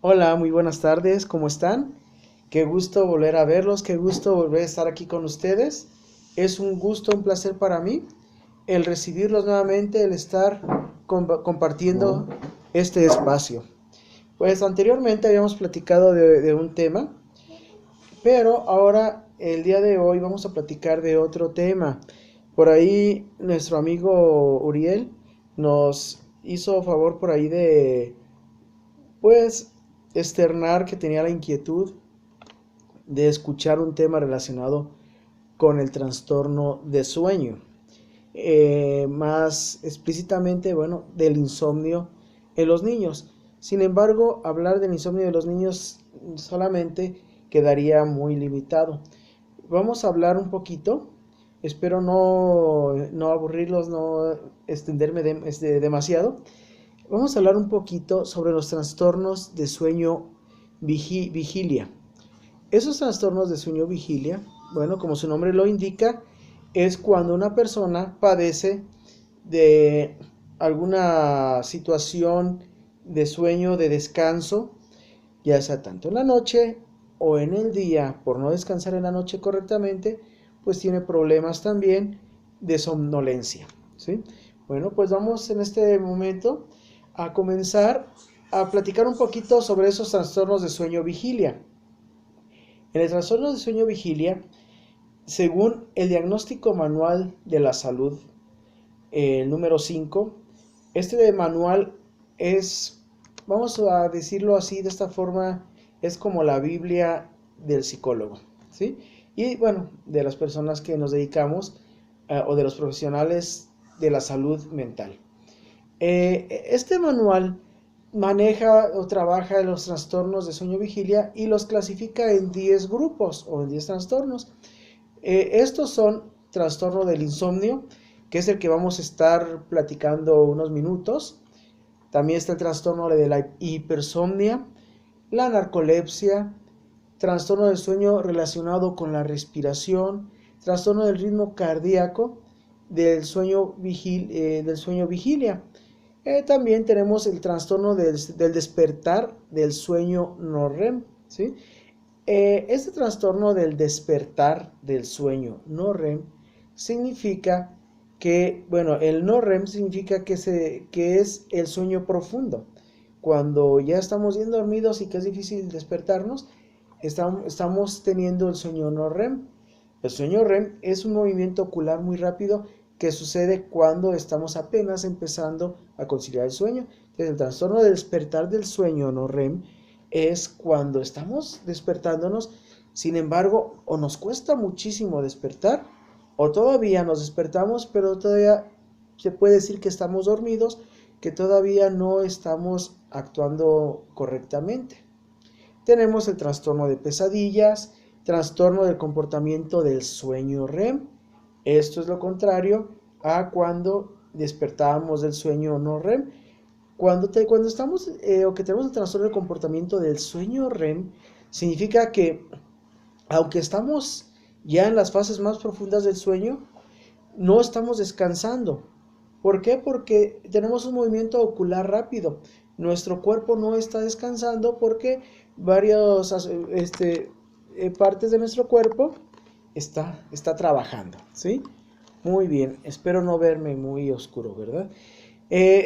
Hola, muy buenas tardes, ¿cómo están? Qué gusto volver a verlos, qué gusto volver a estar aquí con ustedes. Es un gusto, un placer para mí el recibirlos nuevamente, el estar compartiendo este espacio. Pues anteriormente habíamos platicado de un tema, pero ahora el día de hoy vamos a platicar de otro tema. Por ahí nuestro amigo Uriel nos hizo favor por ahí de, pues, externar que tenía la inquietud de escuchar un tema relacionado con el trastorno de sueño. Más explícitamente, bueno, del insomnio en los niños. Sin embargo, hablar del insomnio de los niños solamente quedaría muy limitado. Vamos a hablar un poquito, espero no aburrirlos, no extenderme demasiado. Vamos a hablar un poquito sobre los trastornos de sueño vigilia. Esos trastornos de sueño vigilia, bueno, como su nombre lo indica, es cuando una persona padece de alguna situación de sueño, de descanso, ya sea tanto en la noche o en el día, por no descansar en la noche correctamente, pues tiene problemas también de somnolencia, ¿sí? Bueno, pues vamos en este momento a comenzar a platicar un poquito sobre esos trastornos de sueño vigilia. En el trastorno de sueño vigilia, según el diagnóstico manual de la salud, el número 5, este manual es, vamos a decirlo así, de esta forma, es como la Biblia del psicólogo, ¿sí? Y bueno, de las personas que nos dedicamos o de los profesionales de la salud mental. Este manual maneja o trabaja los trastornos de sueño vigilia y los clasifica en 10 grupos o en 10 trastornos. Estos son trastorno del insomnio, que es el que vamos a estar platicando unos minutos. También está el trastorno de la hipersomnia, la narcolepsia, trastorno del sueño relacionado con la respiración, trastorno del ritmo cardíaco, del sueño vigilia. También tenemos el trastorno del despertar del sueño no REM, ¿sí? Este trastorno del despertar del sueño no REM significa que, bueno, el no REM significa que es el sueño profundo. Cuando ya estamos bien dormidos y que es difícil despertarnos, estamos teniendo el sueño no REM. El sueño REM es un movimiento ocular muy rápido que sucede cuando estamos apenas empezando a conciliar el sueño. Entonces, el trastorno del despertar del sueño no REM es cuando estamos despertándonos, sin embargo, o nos cuesta muchísimo despertar, o todavía nos despertamos, pero todavía se puede decir que estamos dormidos, que todavía no estamos actuando correctamente. Tenemos el trastorno de pesadillas, trastorno del comportamiento del sueño REM. Esto es lo contrario a cuando despertábamos del sueño no REM. Cuando estamos o que tenemos el trastorno del comportamiento del sueño REM, significa que aunque estamos ya en las fases más profundas del sueño, no estamos descansando. ¿Por qué? Porque tenemos un movimiento ocular rápido. Nuestro cuerpo no está descansando porque varias partes de nuestro cuerpo está trabajando, ¿sí? Muy bien, espero no verme muy oscuro, ¿verdad?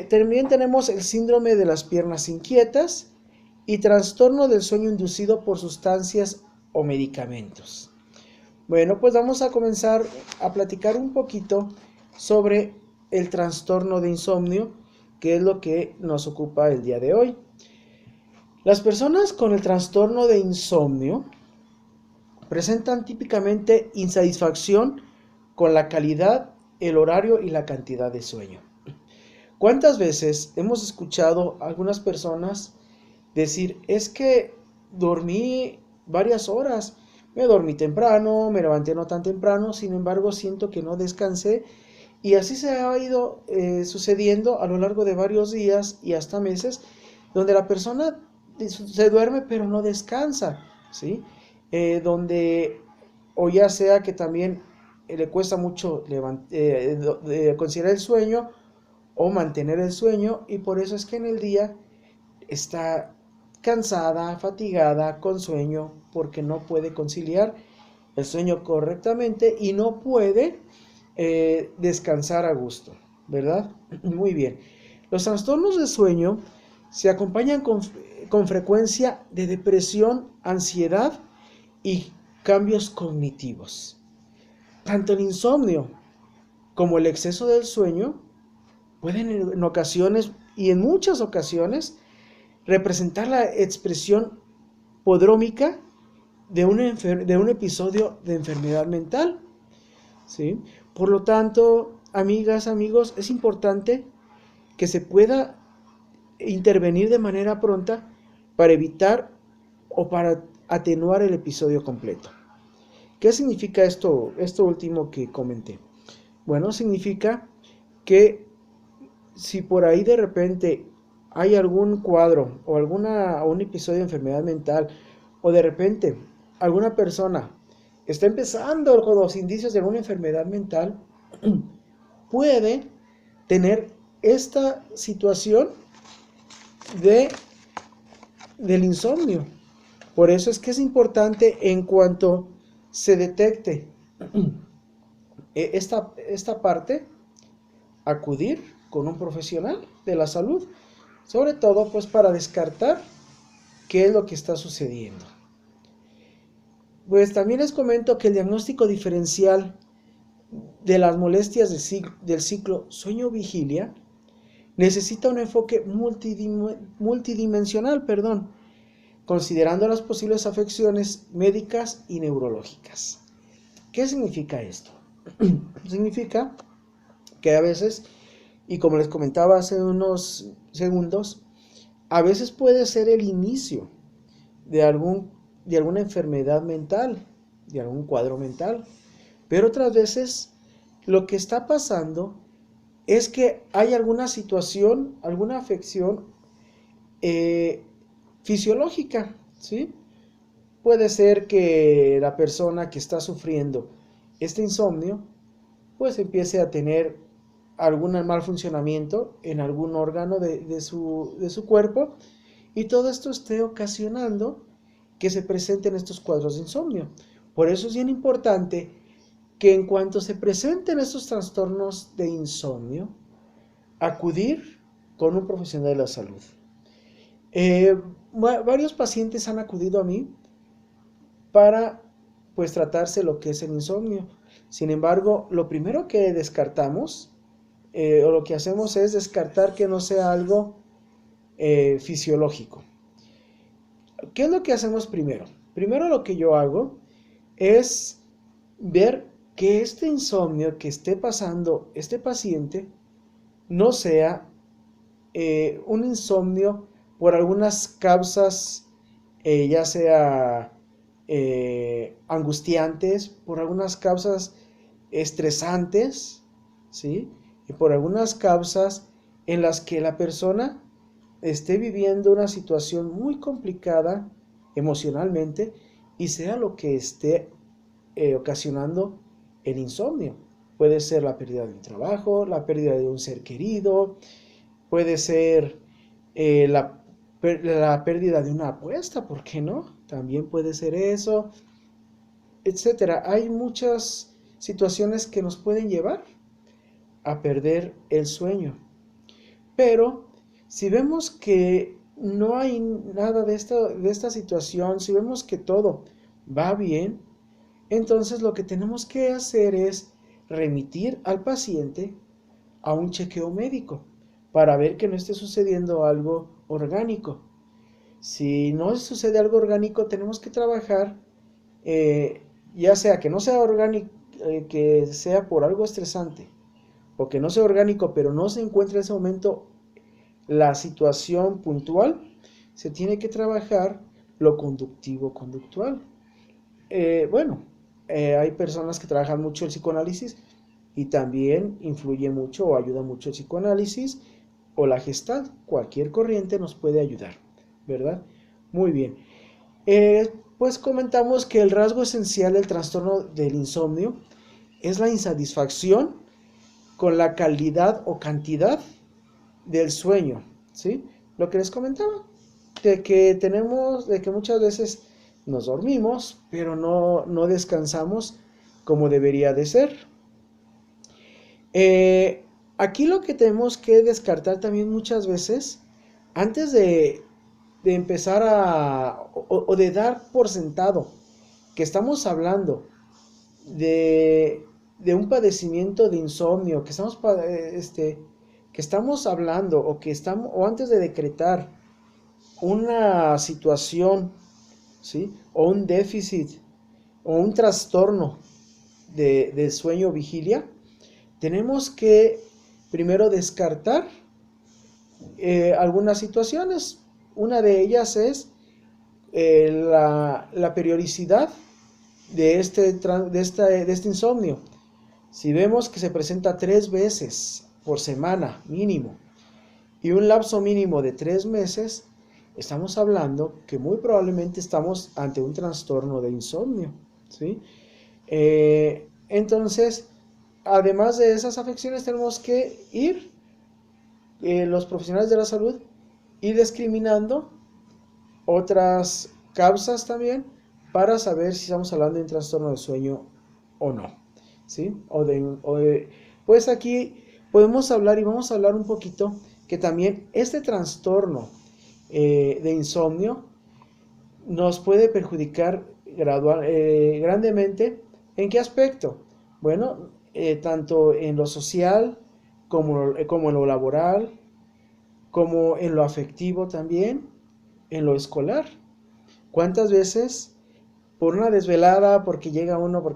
También tenemos el síndrome de las piernas inquietas y trastorno del sueño inducido por sustancias o medicamentos. Bueno, pues vamos a comenzar a platicar un poquito sobre el trastorno de insomnio, que es lo que nos ocupa el día de hoy. Las personas con el trastorno de insomnio presentan típicamente insatisfacción con la calidad, el horario y la cantidad de sueño. ¿Cuántas veces hemos escuchado a algunas personas decir, es que dormí varias horas, me dormí temprano, me levanté no tan temprano, sin embargo siento que no descansé y así se ha ido sucediendo a lo largo de varios días y hasta meses, donde la persona se duerme pero no descansa, ¿sí? Donde o ya sea que también le cuesta mucho considerar el sueño o mantener el sueño y por eso es que en el día está cansada, fatigada, con sueño, porque no puede conciliar el sueño correctamente y no puede descansar a gusto, ¿verdad? Muy bien. Los trastornos de sueño se acompañan con frecuencia de depresión, ansiedad y cambios cognitivos. Tanto el insomnio como el exceso del sueño pueden en ocasiones y en muchas ocasiones representar la expresión prodrómica de un episodio de enfermedad mental, ¿sí? Por lo tanto, amigas, amigos, es importante que se pueda intervenir de manera pronta para evitar o para atenuar el episodio completo. ¿Qué significa esto último que comenté? Bueno, significa que si por ahí de repente hay algún cuadro o un episodio de enfermedad mental, o de repente alguna persona está empezando con los indicios de alguna enfermedad mental, puede tener esta situación del insomnio. Por eso es que es importante, en cuanto se detecte esta parte, acudir con un profesional de la salud, sobre todo pues para descartar qué es lo que está sucediendo. Pues también les comento que el diagnóstico diferencial de las molestias del ciclo sueño-vigilia necesita un enfoque multidimensional, considerando las posibles afecciones médicas y neurológicas. ¿Qué significa esto? Significa que a veces, y como les comentaba hace unos segundos, a veces puede ser el inicio de alguna enfermedad mental, de algún cuadro mental, pero otras veces lo que está pasando es que hay alguna situación, alguna afección fisiológica, ¿sí? Puede ser que la persona que está sufriendo este insomnio pues empiece a tener algún mal funcionamiento en algún órgano de su cuerpo, y todo esto esté ocasionando que se presenten estos cuadros de insomnio. Por eso es bien importante que en cuanto se presenten estos trastornos de insomnio, acudir con un profesional de la salud. Varios pacientes han acudido a mí para pues tratarse lo que es el insomnio. Sin embargo, lo primero que descartamos, o lo que hacemos, es descartar que no sea algo fisiológico. ¿Qué es lo que hacemos primero? Primero lo que yo hago es ver que este insomnio que esté pasando este paciente no sea un insomnio por algunas causas, ya sea angustiantes, por algunas causas estresantes, ¿sí? Y por algunas causas en las que la persona esté viviendo una situación muy complicada emocionalmente y sea lo que esté ocasionando el insomnio. Puede ser la pérdida de un trabajo, la pérdida de un ser querido, puede ser la pérdida de una apuesta, ¿por qué no? También puede ser eso, etcétera. Hay muchas situaciones que nos pueden llevar a perder el sueño. Pero si vemos que no hay nada de esta situación, si vemos que todo va bien, entonces lo que tenemos que hacer es remitir al paciente a un chequeo médico para ver que no esté sucediendo algo orgánico. Si no sucede algo orgánico, tenemos que trabajar, ya sea que no sea orgánico, que sea por algo estresante, o que no sea orgánico, pero no se encuentra en ese momento la situación puntual, se tiene que trabajar lo conductivo-conductual. Hay personas que trabajan mucho el psicoanálisis y también influye mucho o ayuda mucho el psicoanálisis o la Gestalt. Cualquier corriente nos puede ayudar, ¿verdad? Muy bien. Pues comentamos que el rasgo esencial del trastorno del insomnio es la insatisfacción con la calidad o cantidad del sueño, ¿sí? Lo que les comentaba. de que muchas veces nos dormimos, pero no descansamos como debería de ser. Aquí lo que tenemos que descartar también muchas veces, antes de empezar o de dar por sentado que estamos hablando de un padecimiento de insomnio, que estamos hablando o antes de decretar una situación, ¿sí? O un déficit o un trastorno de sueño vigilia, tenemos que primero descartar algunas situaciones. Una de ellas es la periodicidad de este insomnio. Si vemos que se presenta 3 veces por semana mínimo y un lapso mínimo de 3 meses, estamos hablando que muy probablemente estamos ante un trastorno de insomnio, ¿sí? Entonces, además de esas afecciones, tenemos que ir, los profesionales de la salud, ir discriminando otras causas también para saber si estamos hablando de un trastorno de sueño o no, ¿sí? Pues aquí podemos hablar y vamos a hablar un poquito que también este trastorno de insomnio nos puede perjudicar grandemente. ¿En qué aspecto? Bueno, tanto en lo social como en lo laboral, como en lo afectivo también, en lo escolar. ¿Cuántas veces por una desvelada, porque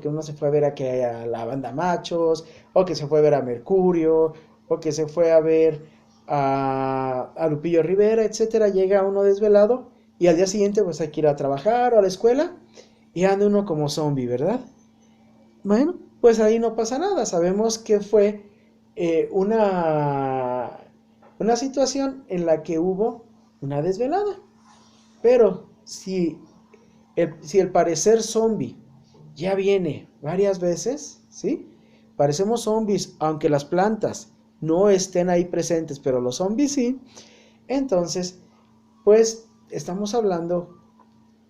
uno se fue a ver a la banda Machos, o que se fue a ver a Mercurio, o que se fue a ver a Lupillo Rivera, etcétera, llega uno desvelado y al día siguiente pues hay que ir a trabajar o a la escuela y anda uno como zombie, ¿verdad? Bueno, pues ahí no pasa nada, sabemos que fue una situación en la que hubo una desvelada, pero si el parecer zombie ya viene varias veces, ¿sí? Parecemos zombies, aunque las plantas no estén ahí presentes, pero los zombies sí. Entonces, pues estamos hablando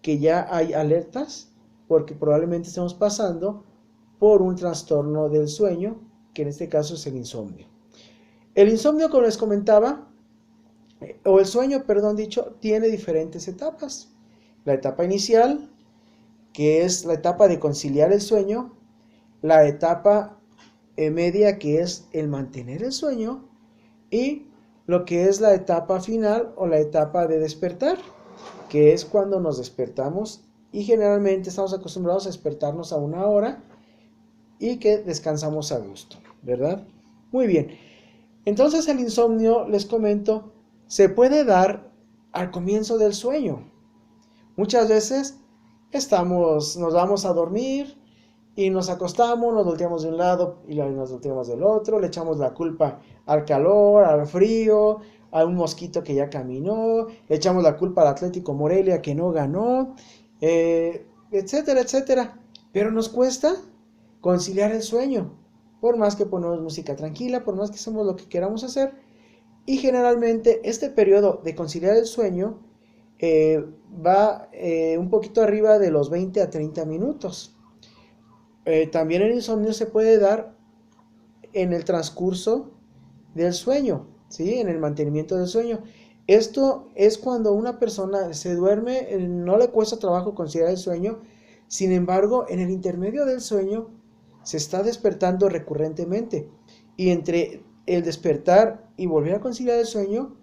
que ya hay alertas porque probablemente estemos pasando por un trastorno del sueño, que en este caso es el insomnio. El insomnio, como les comentaba, o el sueño, perdón dicho, tiene diferentes etapas. La etapa inicial, que es la etapa de conciliar el sueño, la etapa media, que es el mantener el sueño, y lo que es la etapa final o la etapa de despertar, que es cuando nos despertamos y generalmente estamos acostumbrados a despertarnos a una hora y que descansamos a gusto, ¿verdad? Muy bien. Entonces el insomnio, les comento, se puede dar al comienzo del sueño. Muchas veces nos vamos a dormir y nos acostamos, nos volteamos de un lado y nos volteamos del otro, le echamos la culpa al calor, al frío, a un mosquito que ya caminó, le echamos la culpa al Atlético Morelia que no ganó, etcétera, etcétera. Pero nos cuesta conciliar el sueño, por más que ponemos música tranquila, por más que hacemos lo que queramos hacer. Y generalmente este periodo de conciliar el sueño va un poquito arriba de los 20 a 30 minutos. También el insomnio se puede dar en el transcurso del sueño, ¿sí? En el mantenimiento del sueño. Esto es cuando una persona se duerme, no le cuesta trabajo conciliar el sueño, sin embargo, en el intermedio del sueño se está despertando recurrentemente. Y entre el despertar y volver a conciliar el sueño,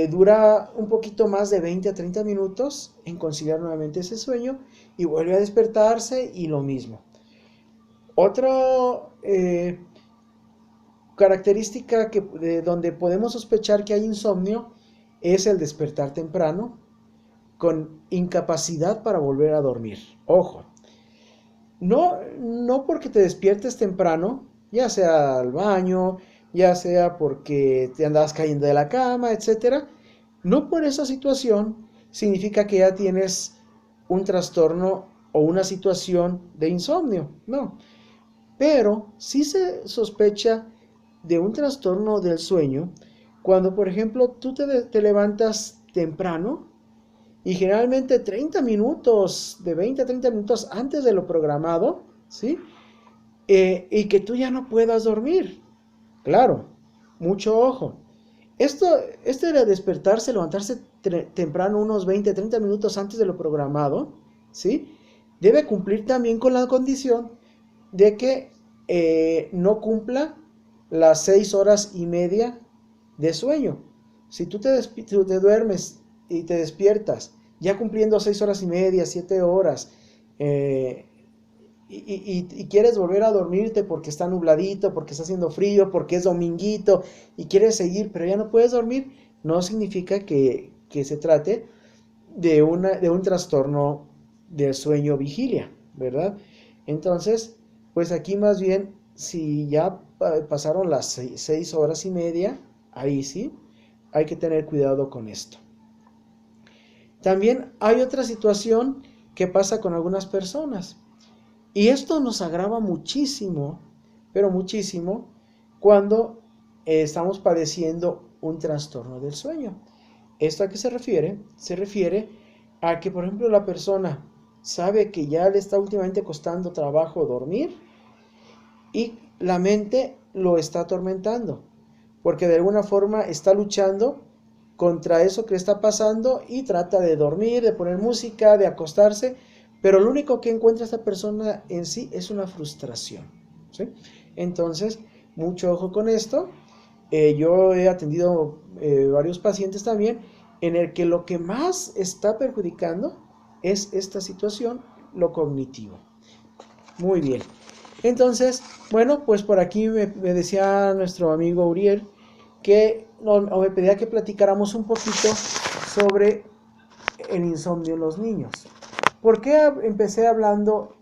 dura un poquito más de 20 a 30 minutos en conciliar nuevamente ese sueño y vuelve a despertarse y lo mismo. Otra característica donde podemos sospechar que hay insomnio es el despertar temprano con incapacidad para volver a dormir. Ojo, no porque te despiertes temprano, ya sea al baño, ya sea porque te andabas cayendo de la cama, etc. No por esa situación significa que ya tienes un trastorno o una situación de insomnio, no. Pero sí se sospecha de un trastorno del sueño cuando, por ejemplo, tú te levantas temprano y generalmente 30 minutos, de 20 a 30 minutos antes de lo programado, ¿sí? Y que tú ya no puedas dormir. Claro, mucho ojo. Esto de despertarse, levantarse temprano unos 20, 30 minutos antes de lo programado, ¿sí? Debe cumplir también con la condición de que no cumpla las 6 horas y media de sueño. Si tú te duermes y te despiertas ya cumpliendo 6 horas y media, 7 horas, eh, y quieres volver a dormirte porque está nubladito, porque está haciendo frío, porque es dominguito y quieres seguir, pero ya no puedes dormir, no significa que se trate de un trastorno del sueño vigilia, ¿verdad? Entonces, pues aquí más bien, si ya pasaron las 6 horas y media, ahí sí, hay que tener cuidado con esto. También hay otra situación que pasa con algunas personas. Y esto nos agrava muchísimo, pero muchísimo, cuando estamos padeciendo un trastorno del sueño. ¿Esto a qué se refiere? Se refiere a que, por ejemplo, la persona sabe que ya le está últimamente costando trabajo dormir y la mente lo está atormentando, porque de alguna forma está luchando contra eso que le está pasando y trata de dormir, de poner música, de acostarse, pero lo único que encuentra esta persona en sí es una frustración, ¿sí? Entonces, mucho ojo con esto. Yo he atendido varios pacientes también en el que lo que más está perjudicando es esta situación, lo cognitivo. Muy bien. Entonces, bueno, pues por aquí me decía nuestro amigo Uriel que me pedía que platicáramos un poquito sobre el insomnio en los niños. ¿Por qué empecé hablando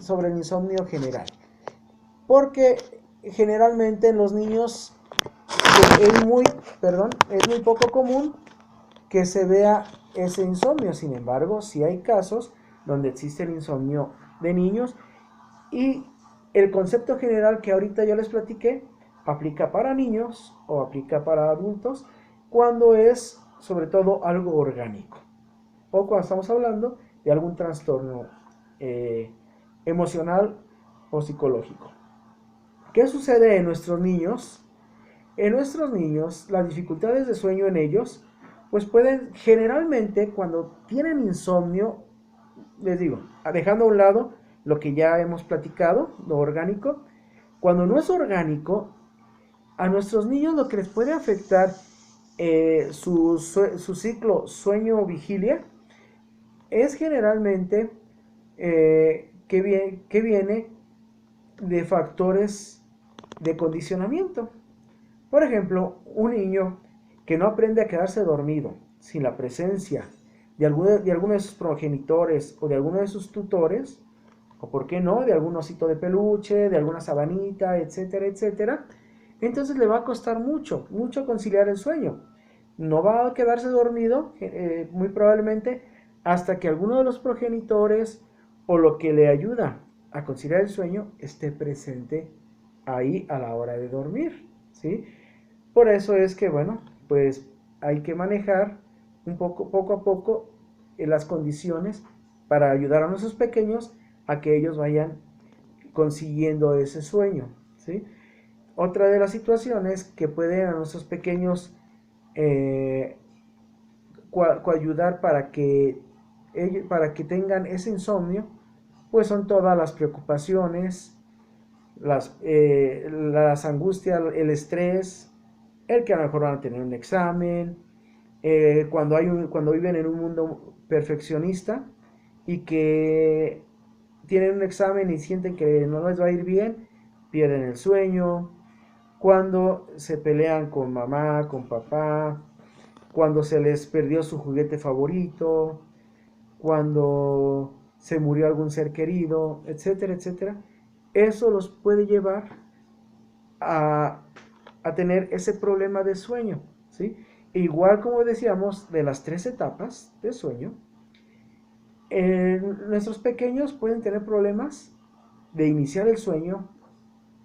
sobre el insomnio general? Porque generalmente en los niños es muy poco común que se vea ese insomnio. Sin embargo, sí hay casos donde existe el insomnio de niños y el concepto general que ahorita yo les platiqué aplica para niños o aplica para adultos cuando es sobre todo algo orgánico o cuando estamos hablando de algún trastorno emocional o psicológico. ¿Qué sucede en nuestros niños? En nuestros niños, las dificultades de sueño en ellos, pues pueden generalmente cuando tienen insomnio, les digo, dejando a un lado lo que ya hemos platicado, lo orgánico, cuando no es orgánico, a nuestros niños lo que les puede afectar su ciclo sueño-vigilia es generalmente que viene de factores de condicionamiento. Por ejemplo, un niño que no aprende a quedarse dormido sin la presencia de alguno de sus progenitores o de alguno de sus tutores, o por qué no, de algún osito de peluche, de alguna sabanita, etcétera, etcétera, entonces le va a costar mucho, mucho conciliar el sueño. No va a quedarse dormido, muy probablemente, hasta que alguno de los progenitores o lo que le ayuda a conciliar el sueño esté presente ahí a la hora de dormir, ¿sí? Por eso es que, bueno, pues hay que manejar poco a poco, las condiciones para ayudar a nuestros pequeños a que ellos vayan consiguiendo ese sueño, ¿sí? Otra de las situaciones que pueden a nuestros pequeños eh, coayudar para que tengan ese insomnio, pues son todas las preocupaciones, las angustias, el estrés, el que a lo mejor van a tener un examen, cuando viven en un mundo perfeccionista y que tienen un examen y sienten que no les va a ir bien, pierden el sueño, cuando se pelean con mamá, con papá, cuando se les perdió su juguete favorito, cuando se murió algún ser querido, etcétera, etcétera. Eso los puede llevar a, a tener ese problema de sueño, ¿sí? Igual como decíamos, de las 3 etapas de sueño, nuestros pequeños pueden tener problemas de iniciar el sueño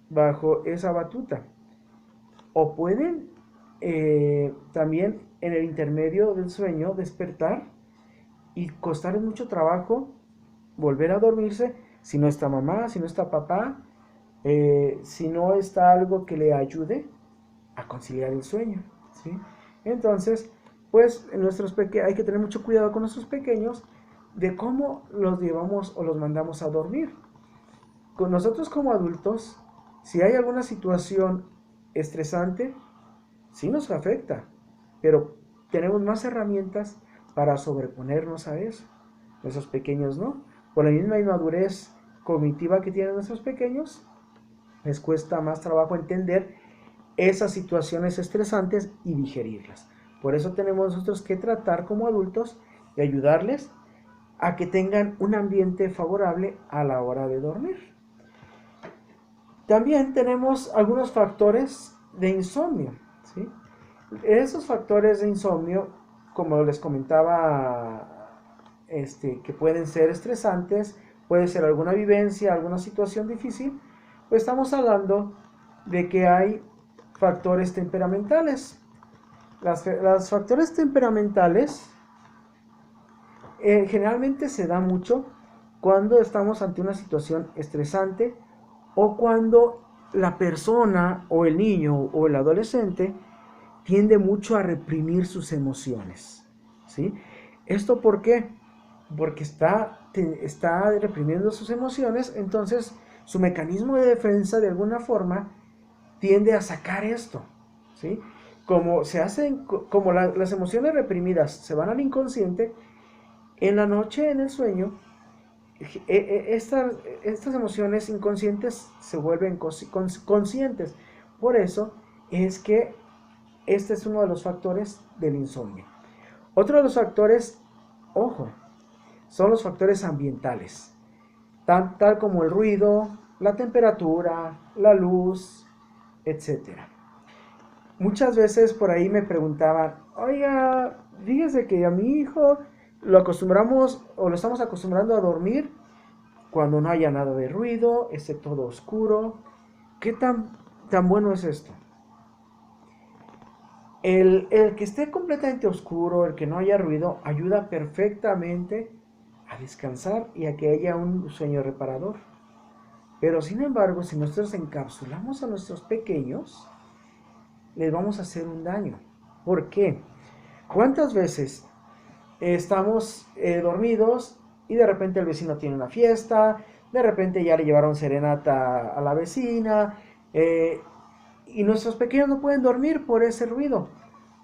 bajo esa batuta. O pueden también en el intermedio del sueño despertar y costarles mucho trabajo volver a dormirse si no está mamá, si no está papá, si no está algo que le ayude a conciliar el sueño, ¿sí? Entonces, pues hay que tener mucho cuidado con nuestros pequeños de cómo los llevamos o los mandamos a dormir. Con nosotros como adultos, si hay alguna situación estresante, sí nos afecta, pero tenemos más herramientas para sobreponernos a eso. Nuestros pequeños no. Por la misma inmadurez cognitiva que tienen nuestros pequeños, les cuesta más trabajo entender esas situaciones estresantes y digerirlas. Por eso tenemos nosotros que tratar como adultos de ayudarles a que tengan un ambiente favorable a la hora de dormir. También tenemos algunos factores de insomnio, ¿sí? Esos factores de insomnio, como les comentaba, que pueden ser estresantes, puede ser alguna vivencia, alguna situación difícil, pues estamos hablando de que hay factores temperamentales. Los factores temperamentales generalmente se da mucho cuando estamos ante una situación estresante o cuando la persona o el niño o el adolescente tiende mucho a reprimir sus emociones, ¿sí? ¿Esto por qué? Porque está reprimiendo sus emociones, entonces su mecanismo de defensa de alguna forma tiende a sacar esto, ¿sí? Como las emociones reprimidas se van al inconsciente, en la noche, en el sueño, estas emociones inconscientes se vuelven conscientes. Por eso es que este es uno de los factores del insomnio. Otro de los factores, ojo, son los factores ambientales, tal como el ruido, la temperatura, la luz, etc. Muchas veces por ahí me preguntaban, oiga, fíjese que a mi hijo lo acostumbramos o lo estamos acostumbrando a dormir cuando no haya nada de ruido, esté todo oscuro. ¿Qué tan bueno es esto? El que esté completamente oscuro, el que no haya ruido, ayuda perfectamente a descansar y a que haya un sueño reparador. Pero sin embargo, si nosotros encapsulamos a nuestros pequeños, les vamos a hacer un daño. ¿Por qué? ¿Cuántas veces estamos dormidos y de repente el vecino tiene una fiesta, de repente ya le llevaron serenata a la vecina, y nuestros pequeños no pueden dormir por ese ruido?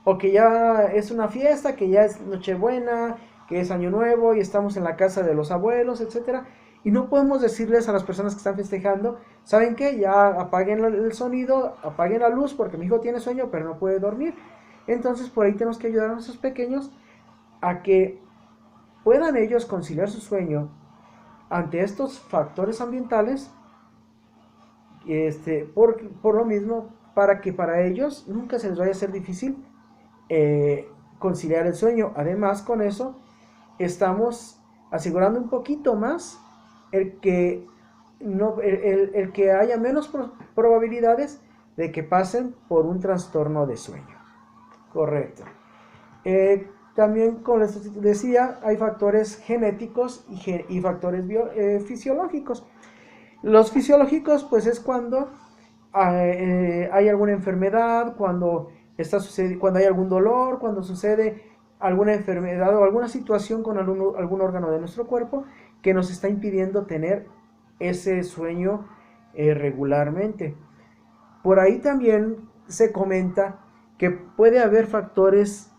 O que ya es una fiesta, que ya es Nochebuena, que es Año Nuevo y estamos en la casa de los abuelos, etcétera, y no podemos decirles a las personas que están festejando, ¿saben qué? Ya apaguen el sonido, apaguen la luz porque mi hijo tiene sueño pero no puede dormir. Entonces por ahí tenemos que ayudar a nuestros pequeños a que puedan ellos conciliar su sueño ante estos factores ambientales, por lo mismo, para que para ellos nunca se les vaya a ser difícil conciliar el sueño. Además, con eso estamos asegurando un poquito más el que, no, el que haya menos probabilidades de que pasen por un trastorno de sueño. Correcto. También, como les decía, hay factores genéticos y factores fisiológicos. Los fisiológicos, pues es cuando hay alguna enfermedad, cuando hay algún dolor, cuando sucede alguna enfermedad o alguna situación con algún órgano de nuestro cuerpo que nos está impidiendo tener ese sueño regularmente. Por ahí también se comenta que puede haber factores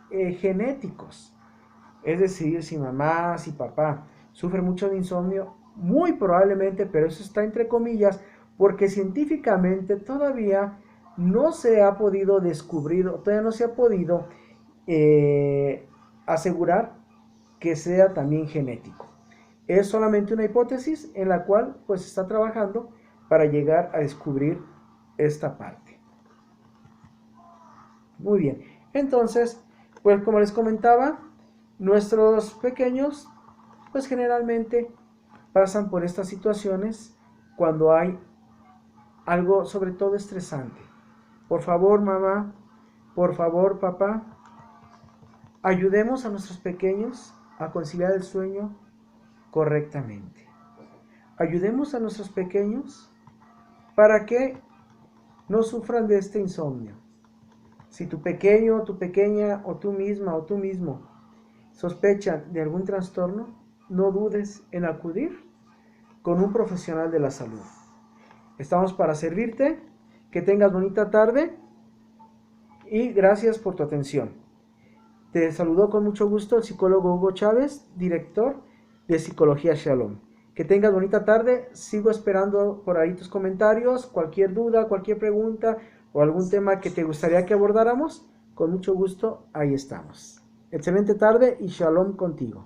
genéticos. Es decir, si mamá, si papá sufre mucho de insomnio, muy probablemente, pero eso está entre comillas, porque científicamente todavía no se ha podido descubrir, o todavía no se ha podido asegurar que sea también genético. Es solamente una hipótesis en la cual pues se está trabajando para llegar a descubrir esta parte. Muy bien, entonces, pues como les comentaba, nuestros pequeños pues generalmente pasan por estas situaciones cuando hay algo sobre todo estresante. Por favor, mamá, por favor, papá, ayudemos a nuestros pequeños a conciliar el sueño correctamente. Ayudemos a nuestros pequeños para que no sufran de este insomnio. Si tu pequeño, tu pequeña o tú misma o tú mismo sospechan de algún trastorno, no dudes en acudir con un profesional de la salud. Estamos para servirte. Que tengas bonita tarde y gracias por tu atención. Te saludó con mucho gusto el psicólogo Hugo Chávez, director de Psicología Shalom. Que tengas bonita tarde. Sigo esperando por ahí tus comentarios, cualquier duda, cualquier pregunta o algún tema que te gustaría que abordáramos. Con mucho gusto, ahí estamos. Excelente tarde y Shalom contigo.